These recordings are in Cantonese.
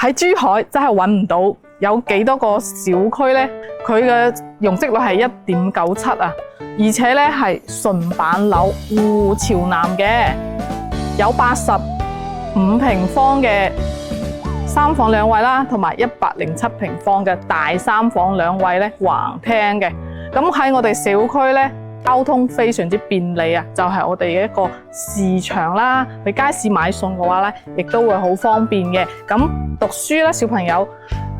喺珠海真係揾唔到有幾多個小區呢，佢嘅容積率係1.97啊，而且呢係純板樓戶朝南嘅，有85平方嘅3房2衛啦，同埋107平方嘅大3房2衛咧橫廳嘅。咁喺我哋小區呢，交通非常之便利啊，就係我哋嘅一個市場啦。去街市買餸嘅話呢，亦都會好方便嘅。咁讀書咧，小朋友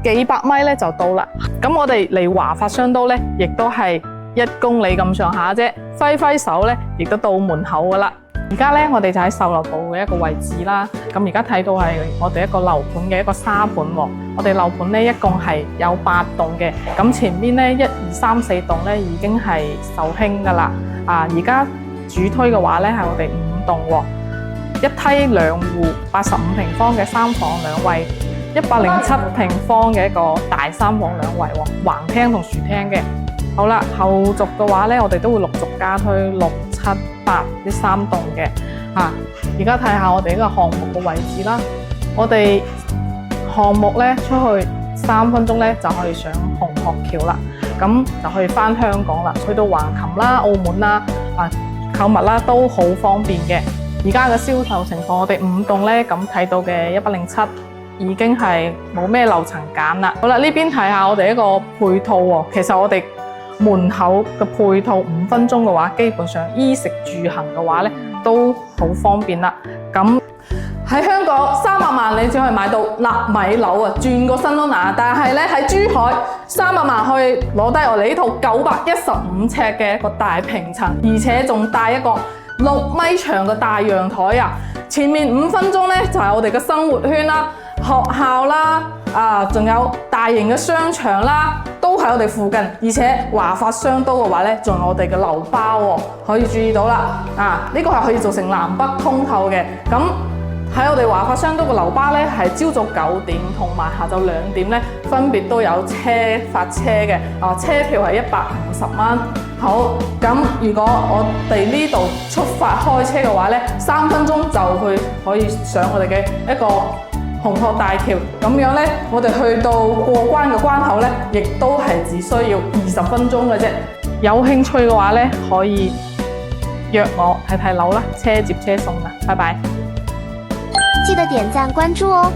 幾百米咧就到啦。咁我哋離華發商都咧，亦都係1公里咁上下啫，揮揮手咧，亦都到門口噶啦。而家咧，我哋就喺售樓部嘅一個位置啦。咁而家睇到係我哋一個樓盤嘅一個沙盤喎。我哋樓盤咧一共係有8棟嘅。咁前面咧1、2、3、4棟咧已經係售罄噶啦。而家主推嘅話咧係我哋5棟喎，1梯2戶，85平方嘅3房2衛，107平方嘅一個大3房2衛喎，橫廳同豎廳嘅。好啦，後續嘅話咧，我哋都會陸續加推6、7、8呢3棟嘅。而家睇下我哋呢個項目嘅位置啦。我哋項目咧出去3分鐘咧就可以上紅鶴橋啦，咁就可以翻香港啦，去到橫琴啦、澳門啦、購物啦都好方便嘅。而家嘅銷售情況，我哋5棟咧咁睇到嘅107已經係冇咩樓層揀啦。好啦，呢邊睇下我哋一個配套喎。其實我哋門口嘅配套5分鐘嘅話，基本上衣食住行嘅話咧都好方便啦。咁喺香港300萬你只可以買到納米樓啊，轉個身都難。但係咧喺珠海300萬可以攞低我哋呢套915尺嘅一個大平層，而且仲帶一個6米長嘅大陽台啊！前面5分鐘咧就係我哋嘅生活圈啦、學校啦，仲有大型嘅商場啦，都喺我哋附近。而且華發商都嘅話咧，仲有我哋嘅樓包喎，可以注意到啦。呢個係可以做成南北通透嘅。咁喺我哋華發商都嘅樓巴咧，係朝早9點同埋下晝2點咧，分別都有車發車嘅。車票係150蚊。好，咁如果我哋呢度出發開車嘅話咧，3分鐘就可以上我哋嘅一個紅鶴大橋。咁樣咧，我哋去到過關嘅關口咧，亦都係只需要20分鐘嘅啫。有興趣嘅話咧，可以約我睇睇樓啦，車接車送啦。拜拜。記得點讚關注哦。